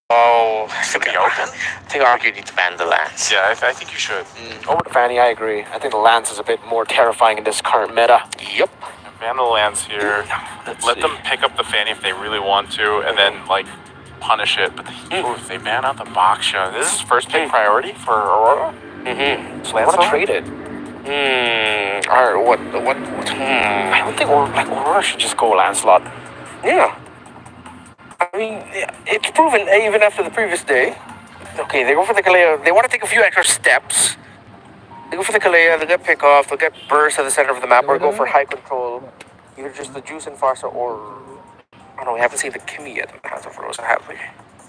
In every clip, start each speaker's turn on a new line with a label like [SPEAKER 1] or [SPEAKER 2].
[SPEAKER 1] Oh,
[SPEAKER 2] To be open?
[SPEAKER 1] I think RRQ needs to ban the Lance.
[SPEAKER 2] Yeah, I think you should.
[SPEAKER 3] Over to Fanny, I agree. I think the Lance is a bit more terrifying in this current meta.
[SPEAKER 1] Yep.
[SPEAKER 2] Ban the Lance here. Let them pick up the Fanny if they really want to, and then like punish it. But if they ban out the Baksha, this is first pick priority for Aurora.
[SPEAKER 3] So I want to trade it.
[SPEAKER 1] Or what?
[SPEAKER 3] I don't think Aurora should just go Lancelot.
[SPEAKER 1] Yeah. I mean, it's proven even after the previous day. Okay, they go for the Kalea. They want to take a few extra steps. They go for the Kalea, they get pick off, they'll get burst at the center of the map, or go for high control. Either just the Juice and Farsa, or I don't know, we haven't seen the Kimmy yet in the House of Rosa, have we?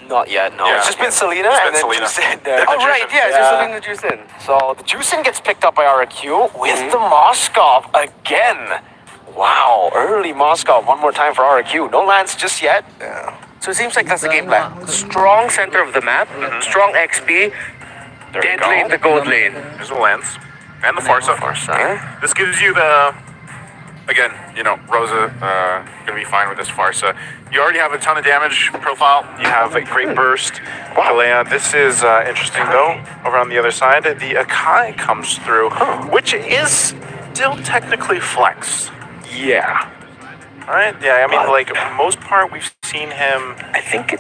[SPEAKER 3] Not yet, no.
[SPEAKER 2] Yeah.
[SPEAKER 3] It's just been Selena
[SPEAKER 2] It's been
[SPEAKER 3] and then
[SPEAKER 2] Selena.
[SPEAKER 3] Juicin.
[SPEAKER 1] Oh, right, yeah, it's just Selena Juicin.
[SPEAKER 3] So the Juicin gets picked up by RRQ with the Moskov again. Wow, early Moskov one more time for RRQ. No Lance just yet.
[SPEAKER 1] Yeah. So it seems like that's the game plan. Strong center of the map, strong XP, dead lane, the gold lane.
[SPEAKER 2] There's the Lance and the Farsa.
[SPEAKER 1] Yeah.
[SPEAKER 2] This gives you the, again, you know, Rosa gonna be fine with this Farsa. You already have a ton of damage profile. You have a great burst. Kalea. This is interesting though. Over on the other side, the Akai comes through, which is still technically flexed.
[SPEAKER 3] Yeah.
[SPEAKER 2] Right? Yeah, I mean, like, most part, we've seen him.
[SPEAKER 1] I think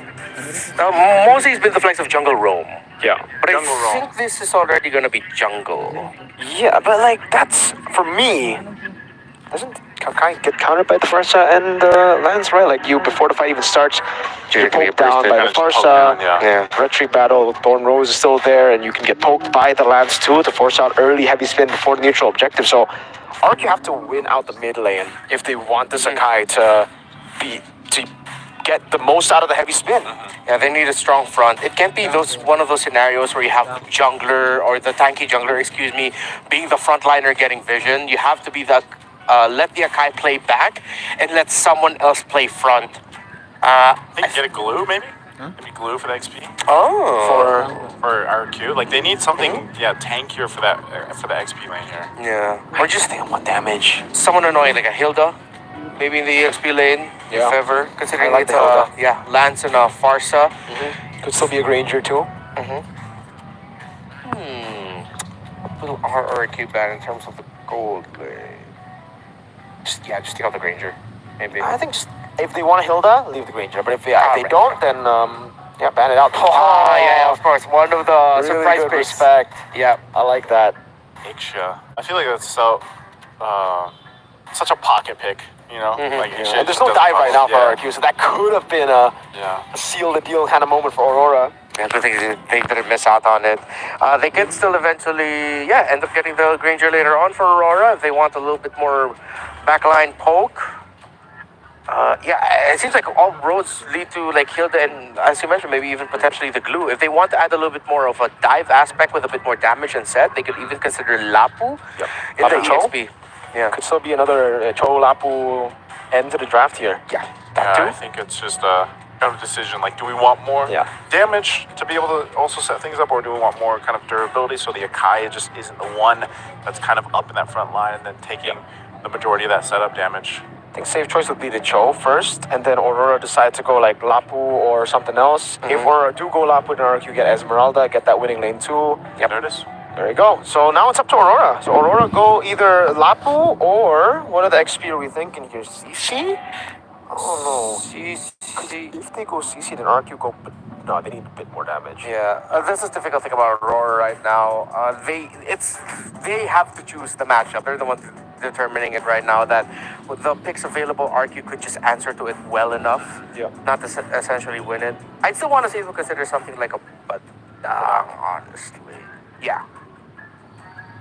[SPEAKER 1] mostly it's been the flex of jungle roam.
[SPEAKER 3] Yeah.
[SPEAKER 1] But
[SPEAKER 2] Jungle
[SPEAKER 1] I
[SPEAKER 2] roam.
[SPEAKER 1] think this is already gonna be jungle.
[SPEAKER 3] Yeah, but like that's for me. Doesn't Kakai get countered by the Farsa and Lance, right? Like you before the fight even starts, you
[SPEAKER 1] You're
[SPEAKER 3] get
[SPEAKER 1] gonna
[SPEAKER 3] poked
[SPEAKER 1] get
[SPEAKER 3] down
[SPEAKER 1] boosted.
[SPEAKER 3] by
[SPEAKER 2] Kinda
[SPEAKER 3] the
[SPEAKER 2] just poke
[SPEAKER 3] Farsa.
[SPEAKER 2] down, yeah.
[SPEAKER 3] Retreat battle, Thorn Rose is still there, and you can get poked by the Lance too to force out early heavy spin before the neutral objective. So ARC have to win out the mid lane if they want the Sakai to get the most out of the heavy spin.
[SPEAKER 1] Yeah, they need a strong front. It can't be one of those scenarios where you have the jungler or the tanky jungler, excuse me, being the frontliner getting vision. You have to be the let the Akai play back and let someone else play front.
[SPEAKER 2] I think get a glue, maybe? Maybe glue for the XP. For RQ. Like, they need something, tankier for the XP lane here.
[SPEAKER 1] Yeah.
[SPEAKER 3] Or just think what damage.
[SPEAKER 1] Someone annoying like a Hilda, maybe in the EXP lane,
[SPEAKER 3] Yeah.
[SPEAKER 1] if ever. Considering
[SPEAKER 3] I like
[SPEAKER 1] it's
[SPEAKER 3] the Hilda.
[SPEAKER 1] Lance and Farsa.
[SPEAKER 3] Could still be a Granger too.
[SPEAKER 1] Little RRQ ban in terms of the gold lane. Just take out the Granger, maybe.
[SPEAKER 3] I think just if they want a Hilda, leave the Granger. But if they
[SPEAKER 1] right.
[SPEAKER 3] don't, then ban it out.
[SPEAKER 1] Yeah, of course. One of the
[SPEAKER 3] Really
[SPEAKER 1] surprise
[SPEAKER 3] good
[SPEAKER 1] picks.
[SPEAKER 3] respect.
[SPEAKER 1] Yeah.
[SPEAKER 3] I like that.
[SPEAKER 2] Iksha. I feel like that's so, such a pocket pick, you know? Like, Iksha
[SPEAKER 3] And there's
[SPEAKER 2] just
[SPEAKER 3] no
[SPEAKER 2] doesn't
[SPEAKER 3] dive right now
[SPEAKER 2] follow-
[SPEAKER 3] for RQ, so that could have been a seal the deal kind of moment for Aurora.
[SPEAKER 1] Yeah, good thing they didn't miss out on it. They can still eventually, end up getting the Granger later on for Aurora if they want a little bit more backline poke. It seems like all roads lead to like Hilda and, as you mentioned, maybe even potentially the glue. If they want to add a little bit more of a dive aspect with a bit more damage and set, they could even consider Lapu in
[SPEAKER 3] Lapu
[SPEAKER 1] the
[SPEAKER 3] Cho?
[SPEAKER 1] EXP. Yeah,
[SPEAKER 3] Could still be another Cho Lapu end to the draft here.
[SPEAKER 1] that
[SPEAKER 2] Yeah, I
[SPEAKER 1] too.
[SPEAKER 2] think it's just a kind of decision. Like, do we want more damage to be able to also set things up, or do we want more kind of durability so the Akai just isn't the one that's kind of up in that front line and then taking the majority of that setup damage?
[SPEAKER 3] I think safe choice would be the Cho first, and then Aurora decide to go like Lapu or something else. If Aurora do go Lapu, then RQ get Esmeralda, get that winning lane too.
[SPEAKER 2] Yep. There it is.
[SPEAKER 3] There you go. So now it's up to Aurora. So Aurora go either Lapu or what are the XP are we thinking here? CC? Oh no. If they go CC, then RQ go. No, they need a bit more damage.
[SPEAKER 1] Yeah, this is the difficult thing about Aurora right now. They have to choose the matchup. They're the ones determining it right now. That with the picks available, RQ could just answer to it well enough, not to essentially win it. I still want to see if we consider something like a, but honestly,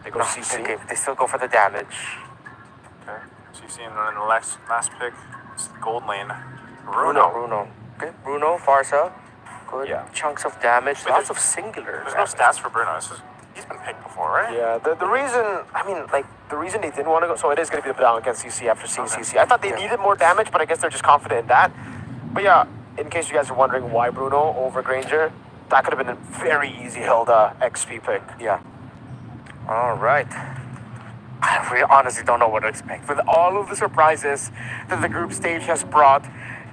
[SPEAKER 3] They go CC.
[SPEAKER 1] They still go for the damage.
[SPEAKER 2] Okay. So you see in the last pick, it's the gold lane.
[SPEAKER 1] Bruno. Okay, Bruno, Farsa. Good chunks of damage.
[SPEAKER 2] Wait,
[SPEAKER 1] Lots of singular.
[SPEAKER 2] There's no stats for Bruno. He's been picked before, right?
[SPEAKER 3] Yeah, the reason they didn't want to go, so it is going to be the down against CC after seeing CC. I thought they needed more damage, but I guess they're just confident in that. But yeah, in case you guys are wondering why Bruno over Granger, that could have been a very easy Hilda XP pick.
[SPEAKER 1] Yeah. All right. I really honestly don't know what to expect. With all of the surprises that the group stage has brought,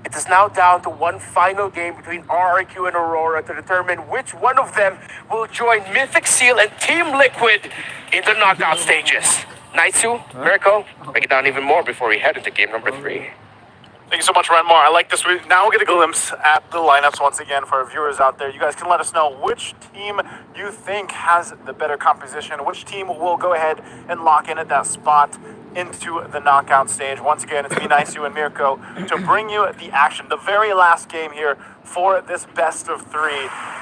[SPEAKER 3] It is now down to one final game between RRQ and Aurora to determine which one of them will join Mythic Seal and Team Liquid in the knockout stages. Naitsu, Miracle, break it down even more before we head into game number 3.
[SPEAKER 2] Thank you so much, Renmar. I like this. We now get a glimpse at the lineups once again for our viewers out there. You guys can let us know which team you think has the better composition, which team will go ahead and lock in at that spot into the knockout stage. Once again, it's me, Naisu, and Mirko to bring you the action, the very last game here for this best of 3.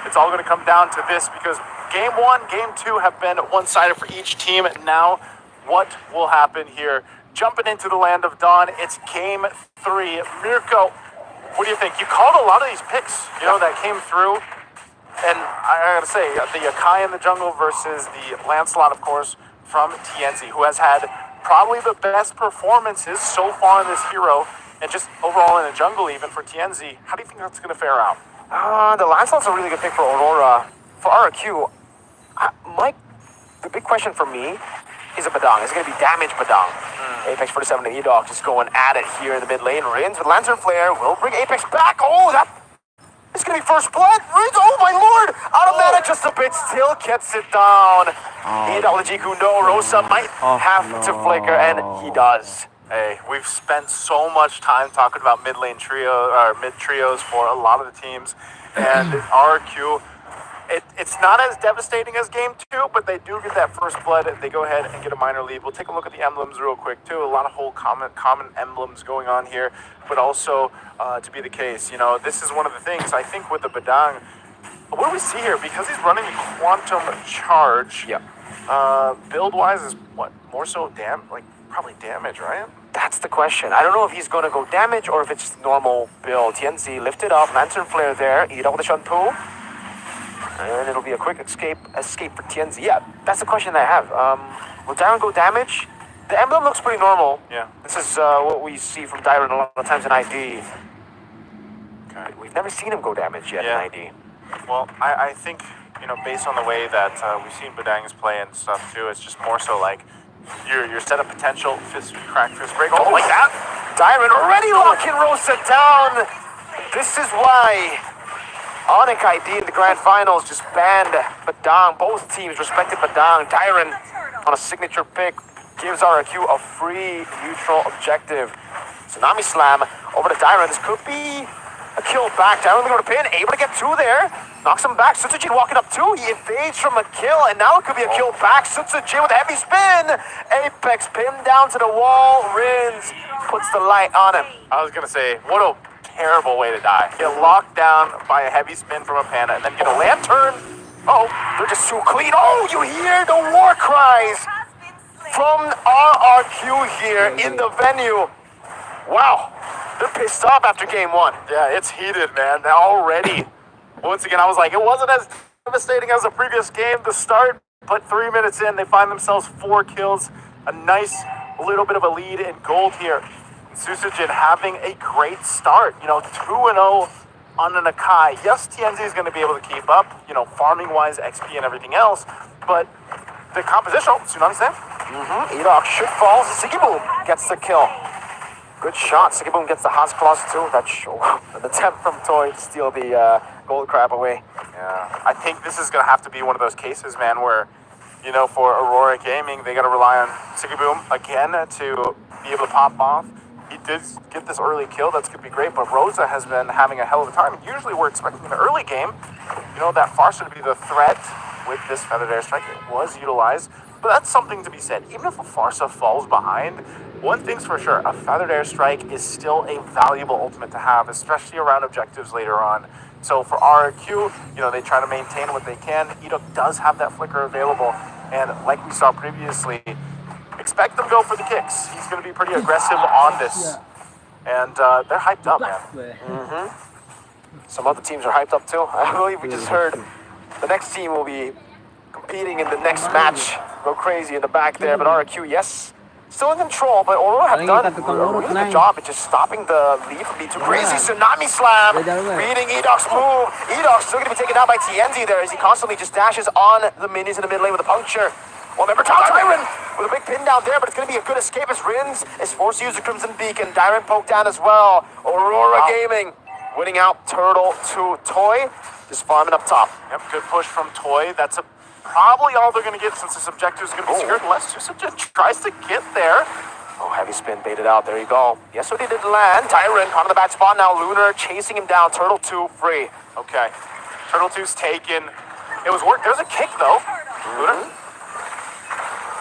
[SPEAKER 2] It's all going to come down to this because game 1, game 2 have been one-sided for each team. Now, what will happen here? Jumping into the land of dawn, it's game 3. Mirko, what do you think? You called a lot of these picks, that came through. And I gotta say, the Akai in the jungle versus the Lancelot, of course, from TNZ, who has had probably the best performances so far in this hero, and just overall in the jungle even for TNZ. How do you think that's gonna fare out?
[SPEAKER 3] The Lancelot's a really good pick for Aurora. For RRQ, Mike, the big question for me is a Badang. Is it going to be damage Badang? Apex 47 and E-Dog just going at it here in the mid lane. Rins with Lantern Flare will bring Apex back. Oh, that is going to be first blood. Rins, oh my lord! Out of mana just a bit, still gets it down. E-Dog, the Jiku, no. Rosa might have to flicker, and he does.
[SPEAKER 2] Hey, we've spent so much time talking about mid lane trio or mid trios for a lot of the teams, and RRQ. It's not as devastating as game 2, but they do get that first blood. They go ahead and get a minor lead. We'll take a look at the emblems real quick too. A lot of whole common emblems going on here, but also to be the case, this is one of the things I think with the Badang. What do we see here? Because he's running the Quantum Charge.
[SPEAKER 3] Yeah.
[SPEAKER 2] Build-wise is what more so probably damage, right?
[SPEAKER 3] That's the question. I don't know if he's going to go damage or if it's just normal build. TNZ lifted up, Lantern Flare there. E-Dog with the Shanpu. And it'll be a quick escape for TNZ. Yeah, that's the question that I have. Will Dyron go damage? The emblem looks pretty normal.
[SPEAKER 2] Yeah.
[SPEAKER 3] This is what we see from Dyron a lot of times in ID.
[SPEAKER 2] Okay.
[SPEAKER 3] We've never seen him go damage yet in ID.
[SPEAKER 2] Well, I think, based on the way that we've seen Badangs play and stuff too, it's just more so like your setup potential, fist crack, fist break, like that.
[SPEAKER 3] Dyron already locking Rosa down. This is why Onyx ID in the grand finals just banned Badang. Both teams respected Badang. Dyron on a signature pick gives RRQ a free neutral objective. Tsunami Slam over to Dyron. This could be a kill back. Dyron going to pin, able to get 2 there. Knocks him back. Sutsujin walking up 2. He evades from a kill, and now it could be a kill back. Sutsujin with a heavy spin. Apex pinned down to the wall. Rins puts the light on him.
[SPEAKER 2] I was going to say, what a terrible way to die. Get locked down by a heavy spin from a Panda and then get a lantern.
[SPEAKER 3] Oh, they're just too clean. Oh, you hear the war cries from RRQ here in the venue. Wow, they're pissed off after game 1.
[SPEAKER 2] Yeah, it's heated, man. Already. Once again, I was like, it wasn't as devastating as the previous game to start, but 3 minutes in, they find themselves 4 kills. A nice little bit of a lead in gold here. Susujin having a great start, 2-0 on an Akai. Yes, TNZ is going to be able to keep up, farming-wise, XP and everything else, but the composition, Tsunami Slam?
[SPEAKER 3] E-Dog should fall. Sigiboom gets the kill. Good shot. Sigiboom gets the Haas Claws too. That's an attempt from Toy to steal the gold crab away.
[SPEAKER 2] Yeah, I think this is going to have to be one of those cases, man, where, for Aurora Gaming, they got to rely on Sigiboom again to be able to pop off. He did get this early kill, that's going to be great, but Rosa has been having a hell of a time. Usually we're expecting in the early game, that Farsa to be the threat with this Feathered Airstrike. It was utilized, but that's something to be said. Even if a Farsa falls behind, one thing's for sure, a Feathered Airstrike is still a valuable ultimate to have, especially around objectives later on. So for RRQ, they try to maintain what they can. Edok does have that flicker available, and like we saw previously, expect them to go for the kicks. He's going to be pretty aggressive on this. And they're hyped up, man.
[SPEAKER 3] Some other teams are hyped up too. I believe we just heard the next team will be competing in the next match. Go crazy in the back there, but RRQ, yes, still in control, but Aurora have done a really good job at just stopping the lead from being too crazy. Tsunami Slam, reading E-Dog's move. E-Dog's still going to be taken out by TNZ there as he constantly just dashes on the minions in the mid lane with a puncture. Well, remember Tyron with a big pin down there, but it's going to be a good escape as Rins is forced to use the Crimson Beacon. Dyron poked down as well. Aurora Gaming winning out Turtle to Toy. Just farming up top.
[SPEAKER 2] Yep, good push from Toy. That's probably all they're going to get since this objective is going to be secured unless Susagen tries to get there.
[SPEAKER 3] Oh, heavy spin baited out. There you go. Yes, so he did land. Tyron caught in the bad spot now. Lunar chasing him down. Turtle 2 free.
[SPEAKER 2] Okay. Turtle 2's taken. It was work. There was a kick though. Lunar.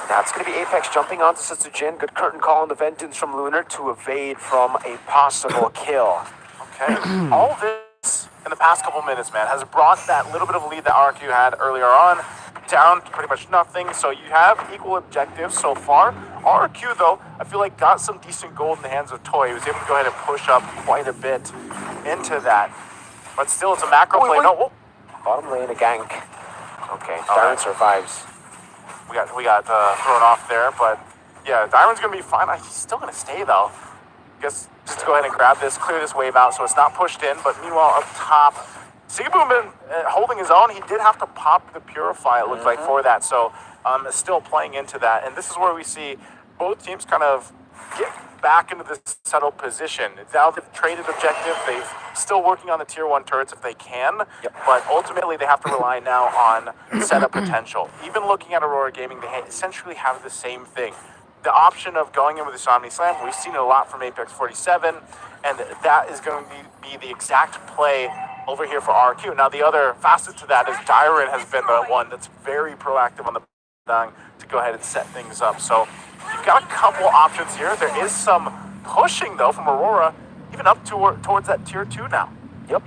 [SPEAKER 3] That's going to be Apex jumping onto Sister Jin. Good curtain call on the Vengeance from Lunar to evade from a possible kill.
[SPEAKER 2] Okay. All this in the past couple minutes, man, has brought that little bit of lead that RRQ had earlier on down to pretty much nothing. So you have equal objectives so far. RRQ, though, I feel like got some decent gold in the hands of Toy. He was able to go ahead and push up quite a bit into that. But still, it's a macro play.
[SPEAKER 3] Wait.
[SPEAKER 2] No,
[SPEAKER 3] Bottom lane, a gank. Okay, Dyron survives.
[SPEAKER 2] we got thrown off there, but yeah, Dyron's gonna be fine. He's still gonna stay though. Guess just to go ahead and grab this, clear this wave out, so it's not pushed in. But meanwhile, up top, Sigaboom been holding his own. He did have to pop the Purify, it looked like, for that. So still playing into that, and this is where we see both teams kind of get back into this settled position. Now they've traded objective. They've still working on the tier 1 turrets if they can, but ultimately they have to rely now on setup potential. Even looking at Aurora Gaming, they essentially have the same thing. The option of going in with the Omni Slam, we've seen it a lot from Apex 47, and that is going to be the exact play over here for RRQ. Now the other facet to that is Dyron has been the one that's very proactive on the dang to go ahead and set things up. So you've got a couple options here. There is some pushing, though, from Aurora, even up towards that tier 2 now.
[SPEAKER 3] Yep.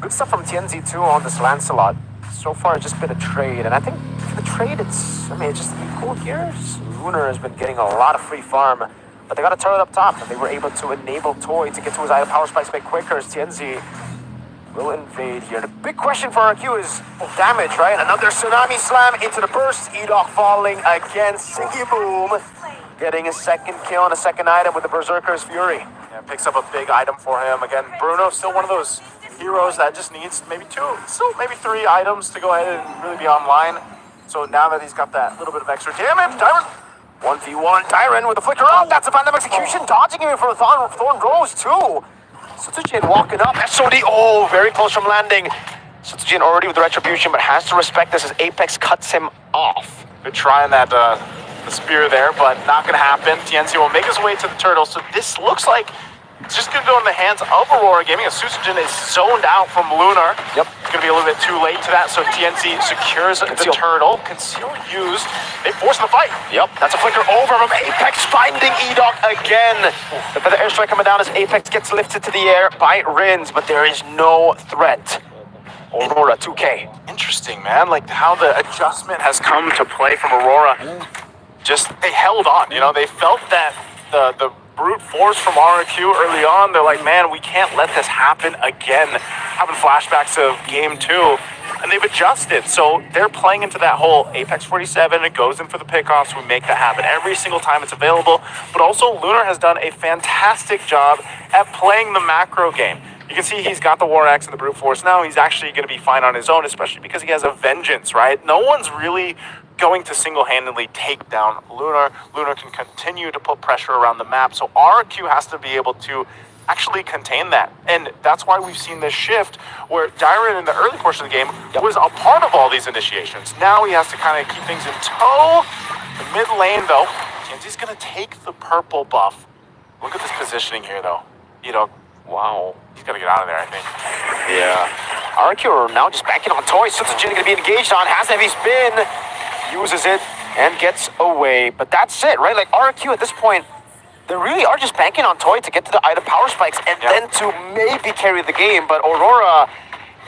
[SPEAKER 3] Good stuff from TNZ too on this Lancelot. So far, it's just been a trade, and I think for the trade, it's just equal here. Lunar has been getting a lot of free farm, but they got a turret up top, and they were able to enable Toy to get to his item power spikes a bit quicker as TNZ will invade here. The big question for RQ is damage, right? Another Tsunami Slam into the burst. Edok falling again. Sigaboom getting a second kill and a second item with the Berserker's Fury.
[SPEAKER 2] Yeah, picks up a big item for him. Again, Bruno still one of those heroes that just needs maybe 3 items to go ahead and really be online. So now that he's got that little bit of extra damage, Dyron
[SPEAKER 3] 1v1, Dyron with a flicker up. That's a Phantom Execution, dodging him for a Thorn Rose too. Sutsujin walking up. SOD, very close from landing. Sutsujin already with the Retribution, but has to respect this as Apex cuts him off.
[SPEAKER 2] Good try on that the spear there, but not going to happen. TNC will make his way to the turtle. So this looks like it's just going to go in the hands of Aurora Gaming as Sutsujin is zoned out from Lunar.
[SPEAKER 3] Yep.
[SPEAKER 2] It's going to be a little bit too late to that, so TNC secures the turtle. Conceal used. They force the fight.
[SPEAKER 3] Yep, that's a flicker over from Apex finding Edok again. The feather airstrike coming down as Apex gets lifted to the air by Rins, but there is no threat. Aurora 2K.
[SPEAKER 2] Interesting, man. Like how the adjustment has come to play from Aurora. Just they held on. You know, they felt that the brute force from RRQ early on. They're like, man, we can't let this happen again. Having flashbacks of game 2, and they've adjusted. So they're playing into that whole Apex 47. It goes in for the pickoffs. We make that happen every single time it's available. But also, Lunar has done a fantastic job at playing the macro game. You can see he's got the War Axe and the Brute Force now. He's actually going to be fine on his own, especially because he has a Vengeance, right? No one's really going to single-handedly take down Lunar. Lunar can continue to put pressure around the map, so RRQ has to be able to actually contain that. And that's why we've seen this shift where Dyron in the early portion of the game was a part of all these initiations. Now he has to kind of keep things in tow. The mid lane, though, Kenzi's going to take the purple buff. Look at this positioning here, though. You know, wow. He's got to get out of there, I think.
[SPEAKER 3] Yeah. RQ are now just backing on Toy. Sutsujin going to be engaged on. Has a heavy spin. Uses it and gets away. But that's it, right? Like RQ at this point, they really are just banking on Toy to get to the item power spikes and then to maybe carry the game. But Aurora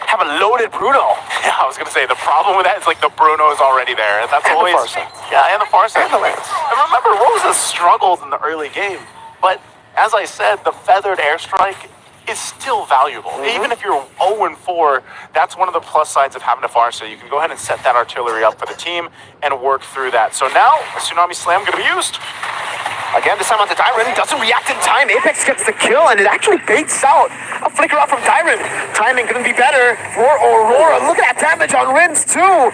[SPEAKER 3] have a loaded Bruno.
[SPEAKER 2] Yeah, I was going to say, the problem with that is like the Bruno is already there. That's
[SPEAKER 3] and
[SPEAKER 2] always...
[SPEAKER 3] the Farsa.
[SPEAKER 2] Yeah, and the Farsa.
[SPEAKER 3] And the Lance.
[SPEAKER 2] And remember, Rosa struggled in the early game. But as I said, the feathered airstrike is still valuable. Even if you're 0-4, that's one of the plus sides of having a Farsa. You can go ahead and set that artillery up for the team and work through that. So now, a Tsunami Slam going to be used.
[SPEAKER 3] Again, this time onto Dyron. Doesn't react in time. Apex gets the kill, and it actually baits out a flicker out from Dyron. Timing couldn't be better for Aurora. Look at that damage on Rins, too.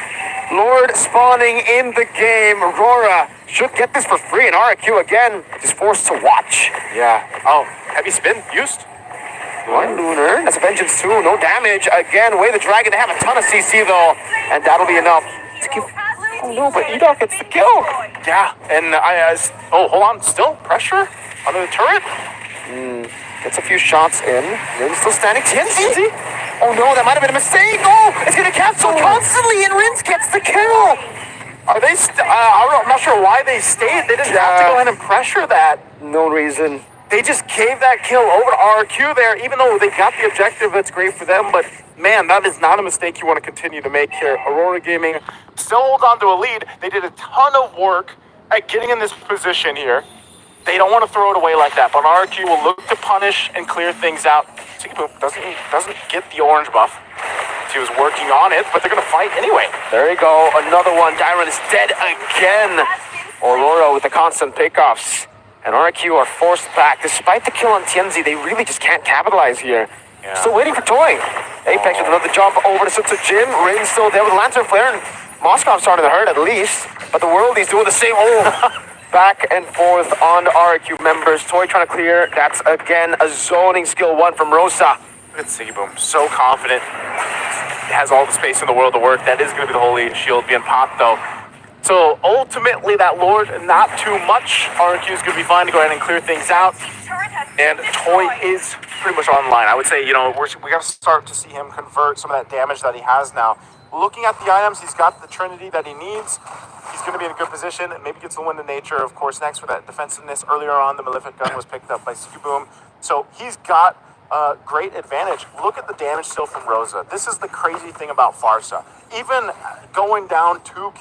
[SPEAKER 3] Lord spawning in the game. Aurora should get this for free, and RRQ again is forced to watch.
[SPEAKER 2] Yeah. Oh, heavy spin used.
[SPEAKER 3] One Lunar. That's a Vengeance too. No damage. Again, Way the Dragon. They have a ton of CC though, and that'll be enough to give. Oh no, but Edok gets the kill.
[SPEAKER 2] Yeah, and oh, hold on, still pressure under the turret.
[SPEAKER 3] Gets a few shots in. Rin's still standing. TNZ. Oh no, that might have been a mistake. Oh, it's gonna cancel constantly, and Rins gets the kill.
[SPEAKER 2] Are they? I'm not sure why they stayed. They didn't have to go ahead and pressure that.
[SPEAKER 3] No reason.
[SPEAKER 2] They just gave that kill over to RRQ there, even though they got the objective. That's great for them, but man, that is not a mistake you want to continue to make here. Aurora Gaming still holds on to a lead. They did a ton of work at getting in this position here. They don't want to throw it away like that, but RRQ will look to punish and clear things out. Boom doesn't get the orange buff. He was working on it, but they're going to fight anyway.
[SPEAKER 3] There you go. Another one. Dyron is dead again. Aurora with the constant pickoffs. And RRQ are forced back. Despite the kill on TNZ, they really just can't capitalize here.
[SPEAKER 2] Yeah.
[SPEAKER 3] Still waiting for Toy. Apex with another jump over to Sutsu Jim. Rin's still there with Lantern Flare, and Moskov starting to hurt at least. But the world is doing the same. Oh, back and forth on RRQ members. Toy trying to clear. That's again a zoning skill 1 from Rosa.
[SPEAKER 2] Look at Siggyboom, so confident. Has all the space in the world to work. That is going to be the holy shield being popped though. So ultimately that Lord, not too much. RRQ is going to be fine to go ahead and clear things out. And Toy is pretty much online. I would say, we got to start to see him convert some of that damage that he has now. Looking at the items, he's got the Trinity that he needs. He's going to be in a good position. Maybe gets the win to nature, of course, next for that defensiveness. Earlier on, the Malefic gun was picked up by Siggyboom. So he's got a great advantage. Look at the damage still from Rosa. This is the crazy thing about Farsa. Even going down 2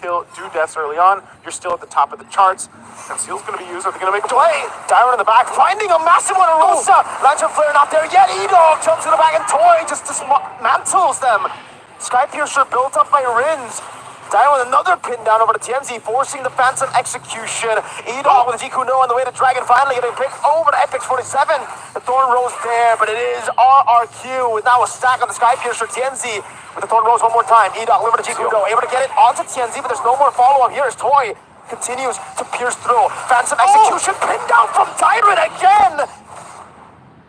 [SPEAKER 2] deaths early on, you're still at the top of the charts. Conceal's going to be used. Are they going to make a play? Dyron in the back, finding a massive one on Rosa. Lantern Flare not there yet. E-Dog jumps in the back, and Toy just dismantles them. Sky Piercer built up by Rins. Dyron with another pin down over to TNZ, forcing the Phantom execution. E-Dog with a Jiku No on the way to Dragon, finally getting picked over to Epix 47. The Thorn Rose there, but it is RRQ with now a stack on the Sky Piercer. TNZ with the Thorn Rose one more time. E-Dog over to Jiku No, able to get it onto TNZ, but there's no more follow-up here as Toy continues to pierce through. Phantom execution, pinned down from Dyron again.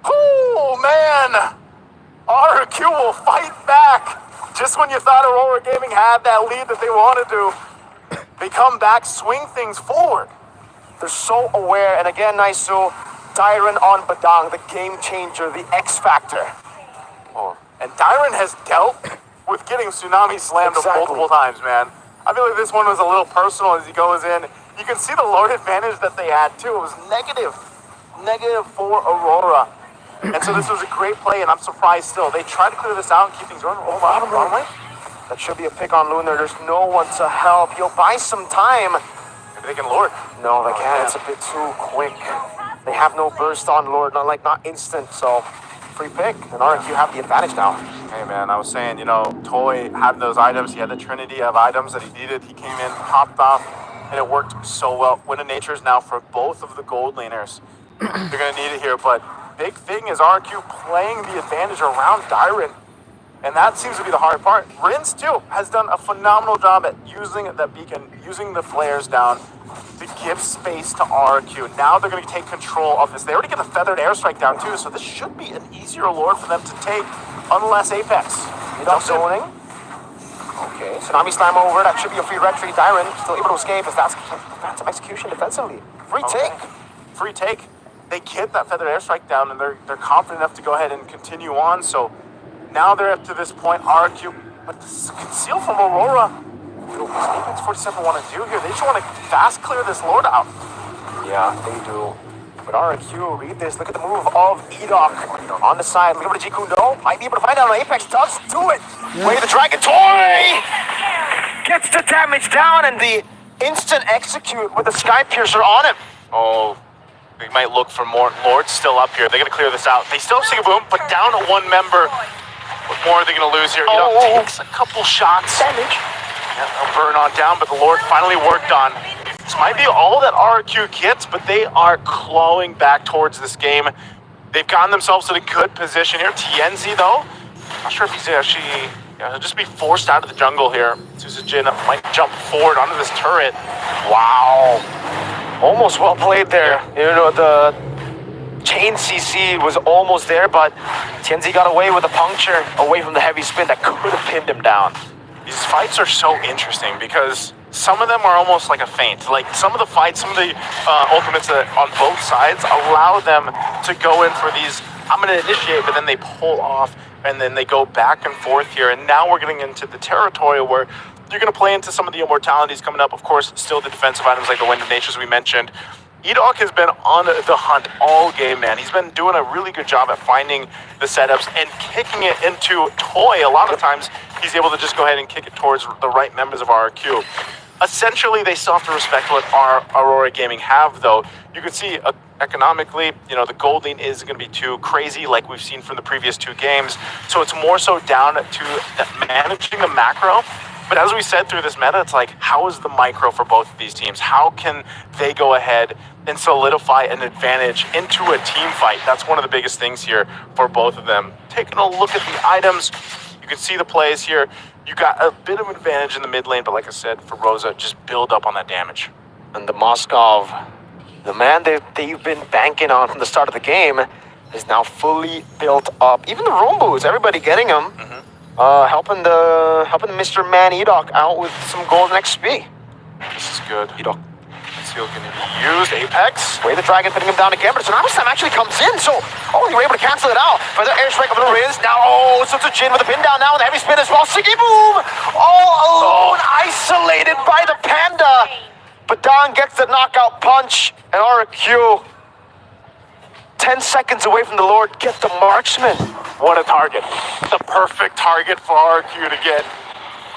[SPEAKER 2] Oh, man. RRQ will fight back. Just when you thought Aurora Gaming had that lead that they wanted to, they come back, swing things forward.
[SPEAKER 3] They're so aware, and again, Naisu, Dyron on Badang, the game changer, the X factor.
[SPEAKER 2] Oh, and Dyron has dealt with getting Tsunami slammed multiple times, man. I feel like this one was a little personal as he goes in. You can see the Lord advantage that they had, too. It was negative for Aurora. And so this was a great play, and I'm surprised still. They tried to clear this out and keep things running. Oh, bottom right.
[SPEAKER 3] That should be a pick on Lunar. There's no one to help. He'll buy some time.
[SPEAKER 2] Maybe they can Lord.
[SPEAKER 3] No, they can't. It's a bit too quick. They have no burst on Lord, not instant, so free pick. And RRQ have the advantage now.
[SPEAKER 2] Hey, man, I was saying, Toy had those items. He had the trinity of items that he needed. He came in, popped off, and it worked so well. Win of Nature is now for both of the gold laners. They're going to need it here, but big thing is RRQ playing the advantage around Dyron. And that seems to be the hard part. Rins, too, has done a phenomenal job at using that beacon, using the flares down to give space to RRQ. Now they're going to take control of this. They already get the feathered airstrike down, too, so this should be an easier Lord for them to take, unless Apex.
[SPEAKER 3] Zoning. Okay, Tsunami Slam over. That should be a free retreat. Dyron still able to escape as that's Phantom execution defensively. Free take.
[SPEAKER 2] Free take. They get that feathered airstrike down, and they're confident enough to go ahead and continue on. So now they're up to this point. RRQ, but this conceal from Aurora. What does Apex 47 want to do here? They just want to fast clear this Lord out.
[SPEAKER 3] Yeah, they do. But RRQ, read this. Look at the move of Edok on the side. Look at Jiku No. Might be able to find out on Apex. Does do it. Way the Dragon Toy gets the damage down, and the instant execute with the Sky Piercer on him.
[SPEAKER 2] Oh. They might look for more Lords still up here. They're going to clear this out. They still have Boom, but down to one member. What more are they going to lose here? Takes a couple shots.
[SPEAKER 3] Damage.
[SPEAKER 2] Yeah, they'll burn on down, but the Lord finally worked on. This might be all that RRQ gets, but they are clawing back towards this game. They've gotten themselves in a good position here. Tienzi, though, not sure if he's actually... Yeah, he'll just be forced out of the jungle here. Suzujin might jump forward onto this turret.
[SPEAKER 3] Wow. Almost well played there. You know, the chain CC was almost there, but Tienzi got away with a puncture away from the heavy spin that could have pinned him down.
[SPEAKER 2] These fights are so interesting because some of them are almost like a feint. Like some of the fights, some of the ultimates that on both sides allow them to go in for these, I'm going to initiate, but then they pull off and then they go back and forth here. And now we're getting into the territory where you're going to play into some of the immortalities coming up. Of course, still the defensive items like the Wind of Natures we mentioned. Edok has been on the hunt all game, man. He's been doing a really good job at finding the setups and kicking it into Toy. A lot of times, he's able to just go ahead and kick it towards the right members of RRQ. Essentially, they still have to respect what our Aurora Gaming have, though. You can see economically, you know, the golding is going to be too crazy like we've seen from the previous two games. So it's more so down to managing the macro. But as we said through this meta, it's like, how is the micro for both of these teams? How can they go ahead and solidify an advantage into a team fight? That's one of the biggest things here for both of them. Taking a look at the items, you can see the plays here. You got a bit of advantage in the mid lane, but like I said, for Rosa, just build up on that damage.
[SPEAKER 3] And the Moskov, the man that you've been banking on from the start of the game, is now fully built up. Even the Rombos, everybody getting him. Helping the Mr. Man Edok out with some golden XP.
[SPEAKER 2] This is good.
[SPEAKER 3] Edok.
[SPEAKER 2] Seal going to be used. Apex.
[SPEAKER 3] Way the dragon putting him down again, but Tsunami Slam actually comes in, so they were able to cancel it out. But the airstrike of the Riz. Now, Jin with the pin down now, and the heavy spin as well. Siggy Boom! All alone, isolated by the Panda. But Don gets the knockout punch, and RRQ 10 seconds away from the Lord, get the marksman.
[SPEAKER 2] What a target. The perfect target for RRQ to get.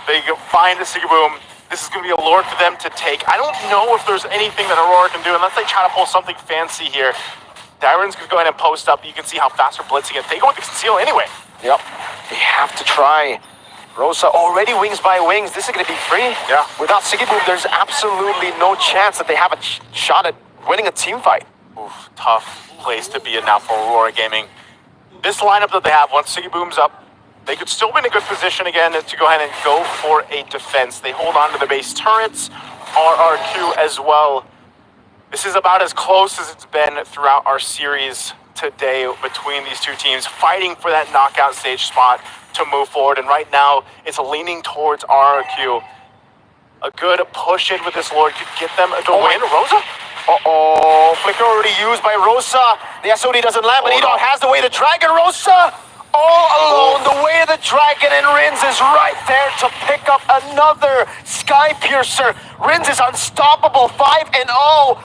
[SPEAKER 2] They find a Siggy Boom. This is going to be a Lord for them to take. I don't know if there's anything that Aurora can do unless they try to pull something fancy here. Dyron's going to go ahead and post up. You can see how fast they're blitzing it. They go with the conceal anyway.
[SPEAKER 3] Yep. They have to try. Rosa already wings by wings. This is going to be free.
[SPEAKER 2] Yeah.
[SPEAKER 3] Without Siggy Boom, there's absolutely no chance that they have a shot at winning a team fight.
[SPEAKER 2] Oof, tough place to be in now for Aurora Gaming. This lineup that they have, once Siggy Boom's up, they could still be in a good position again to go ahead and go for a defense. They hold on to the base turrets, RRQ as well. This is about as close as it's been throughout our series today between these two teams, fighting for that knockout stage spot to move forward. And right now, it's leaning towards RRQ. A good push in with this Lord could get them the win. Rosa?
[SPEAKER 3] Flicker already used by Rosa. The SOD doesn't land, but Edok has the way to Dragon. Rosa all alone. The way of the Dragon, and Rins is right there to pick up another Sky Piercer. Rins is unstoppable, 5-0.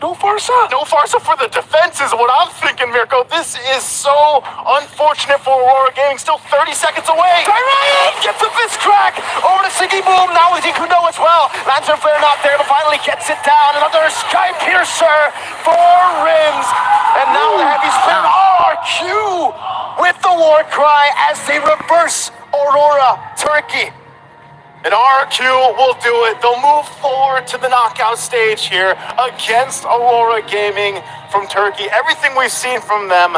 [SPEAKER 3] No Farsa.
[SPEAKER 2] No Farsa for the defense is what I'm thinking, Mirko. This is so unfortunate for Aurora Gaming. Still 30 seconds away.
[SPEAKER 3] Ryan gets a fist crack over to Siggy Boom. Now with Ikuno as well. Lantern Flare not there, but finally gets it down. Another Sky Piercer for Rins. And now the heavy spin. RRQ with the war cry as they reverse Aurora Turkey.
[SPEAKER 2] And RRQ will do it. They'll move forward to the knockout stage here against Aurora Gaming from Turkey. Everything we've seen from them,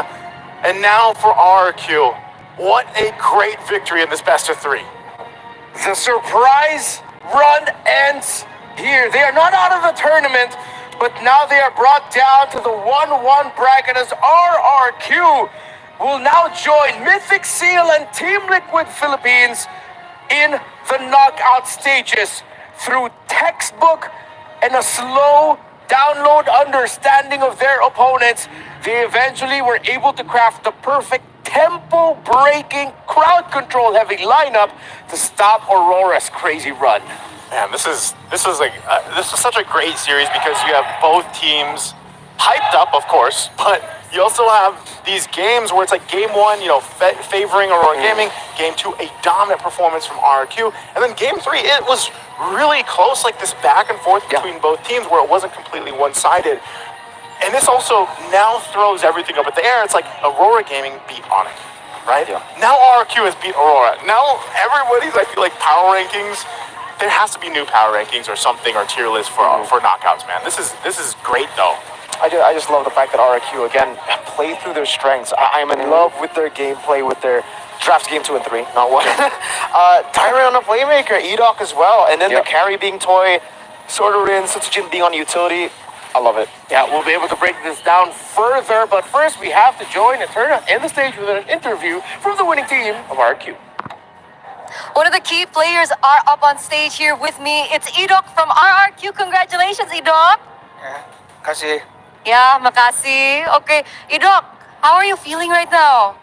[SPEAKER 2] and now for RRQ. What a great victory in this best of three.
[SPEAKER 4] The surprise run ends here. They are not out of the tournament, but now they are brought down to the 1-1 bracket as RRQ will now join Mythic Seal and Team Liquid Philippines in the knockout stages. Through textbook and a slow download understanding of their opponents, they eventually were able to craft the perfect tempo-breaking, crowd control-heavy lineup to stop Aurora's crazy run.
[SPEAKER 2] Man, this is such a great series because you have both teams hyped up, of course, but you also have these games where it's like game one, favoring Aurora Gaming, game two, a dominant performance from RRQ, and then game three, it was really close, like this back and forth between both teams where it wasn't completely one-sided. And this also now throws everything up at the air. It's like Aurora Gaming beat Onic, right? Yeah. Now RRQ has beat Aurora. Now everybody's, I feel like, power rankings there has to be new power rankings or something or tier lists for knockouts, man. This is great though.
[SPEAKER 3] I just love the fact that RRQ again play through their strengths. I'm in love with their gameplay, with their drafts game 2 and 3, not 1. Tyrant on a playmaker, Edoc as well, and then the carry being Toy, Sorterin, Sutsujin being on utility. I love it.
[SPEAKER 4] Yeah, we'll be able to break this down further, but first we have to join and turn in the stage with an interview from the winning team of RRQ.
[SPEAKER 5] One of the key players are up on stage here with me. It's Edoc from RRQ. Congratulations, Edoc.
[SPEAKER 6] Ya, kasih.
[SPEAKER 5] Yeah, makasih. Okay, Edoc, how are you feeling right now?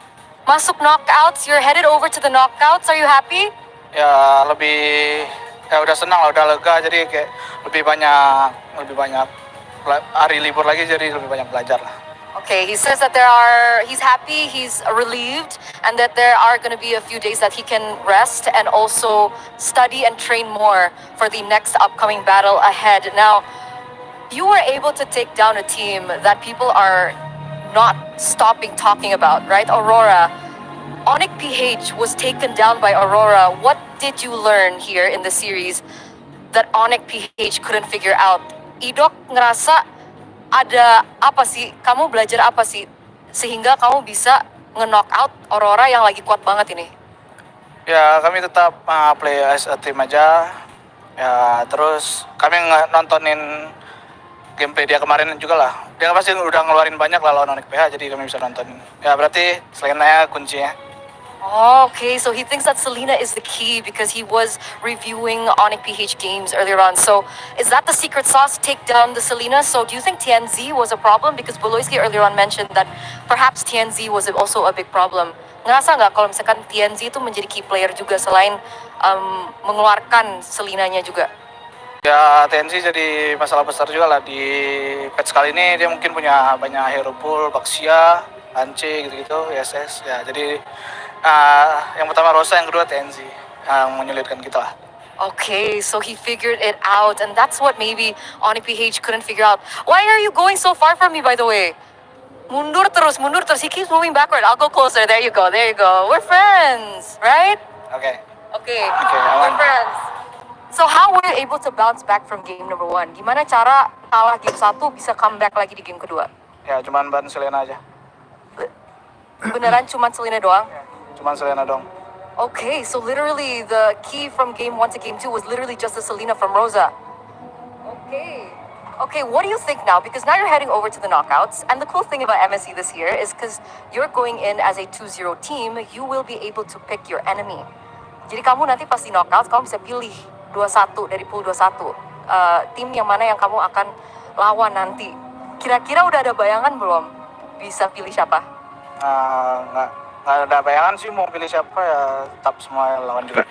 [SPEAKER 5] Masuk knockouts, you're headed over to the knockouts. Are you happy?
[SPEAKER 6] Ya lebih, ya udah senang lah, udah lega, jadi kayak lebih banyak hari libur lagi, jadi lebih banyak belajar lah.
[SPEAKER 5] Okay, he says that he's happy, he's relieved, and that there are going to be a few days that he can rest and also study and train more for the next upcoming battle ahead. Now, you were able to take down a team that people are not stopping talking about, right? Aurora. Onyx PH was taken down by Aurora. What did you learn here in the series that Onyx PH couldn't figure out? Edoc ngerasa ada apa sih? Kamu belajar apa sih sehingga kamu bisa nge-knockout Aurora yang lagi kuat banget ini?
[SPEAKER 6] Ya kami tetap play as a team aja. Ya terus kami nontonin gameplay dia kemarin juga lah. Dia pasti udah ngeluarin banyak lah lawan Onyx PH, jadi kami bisa nontonin. Ya berarti Selena kuncinya.
[SPEAKER 5] Oh, okay, so he thinks that Selena is the key because he was reviewing Onyx PH games earlier on. So is that the secret sauce to take down the Selena? So do you think TNZ was a problem? Because Boloisky earlier on mentioned that perhaps TNZ was also a big problem. Ngerasa nggak kalau misalkan TNZ itu menjadi key player juga selain mengeluarkan Selenanya juga?
[SPEAKER 6] Ya TNC jadi masalah besar juga lah di patch kali ini. Dia mungkin punya banyak hero pool, Baxia, Lance gitu-gitu, ISS. Ya jadi yang pertama Rosa, yang kedua TNC yang menyulitkan kita lah.
[SPEAKER 5] Okay, so he figured it out, and that's what maybe Onyx PH couldn't figure out. Why are you going so far from me, by the way? Mundur terus, mundur terus. He keeps moving backward. I'll go closer. There you go, there you go. We're friends, right?
[SPEAKER 6] Oke.
[SPEAKER 5] Okay,
[SPEAKER 6] aman.
[SPEAKER 5] we're friends. So how were you able to bounce back from game number 1? Gimana cara kalah game 1 bisa comeback lagi di game kedua?
[SPEAKER 6] Ya cuman ban Selena aja.
[SPEAKER 5] Beneran cuman Selena doang?
[SPEAKER 6] Cuman Selena dong.
[SPEAKER 5] Okay, so literally the key from game 1 to game 2 was literally just the Selena from Rosa. Okay. Okay, what do you think now? Because now you're heading over to the knockouts, and the cool thing about MSC this year is because you're going in as a 2-0 team, you will be able to pick your enemy. Jadi kamu nanti pas di knockouts, kamu bisa pilih 21 dari pool 21. Tim yang mana yang kamu akan lawan nanti. Kira-kira udah ada bayangan belum? Bisa pilih siapa?
[SPEAKER 6] Nggak ada bayangan sih mau pilih siapa, ya tetap semua lawan juga.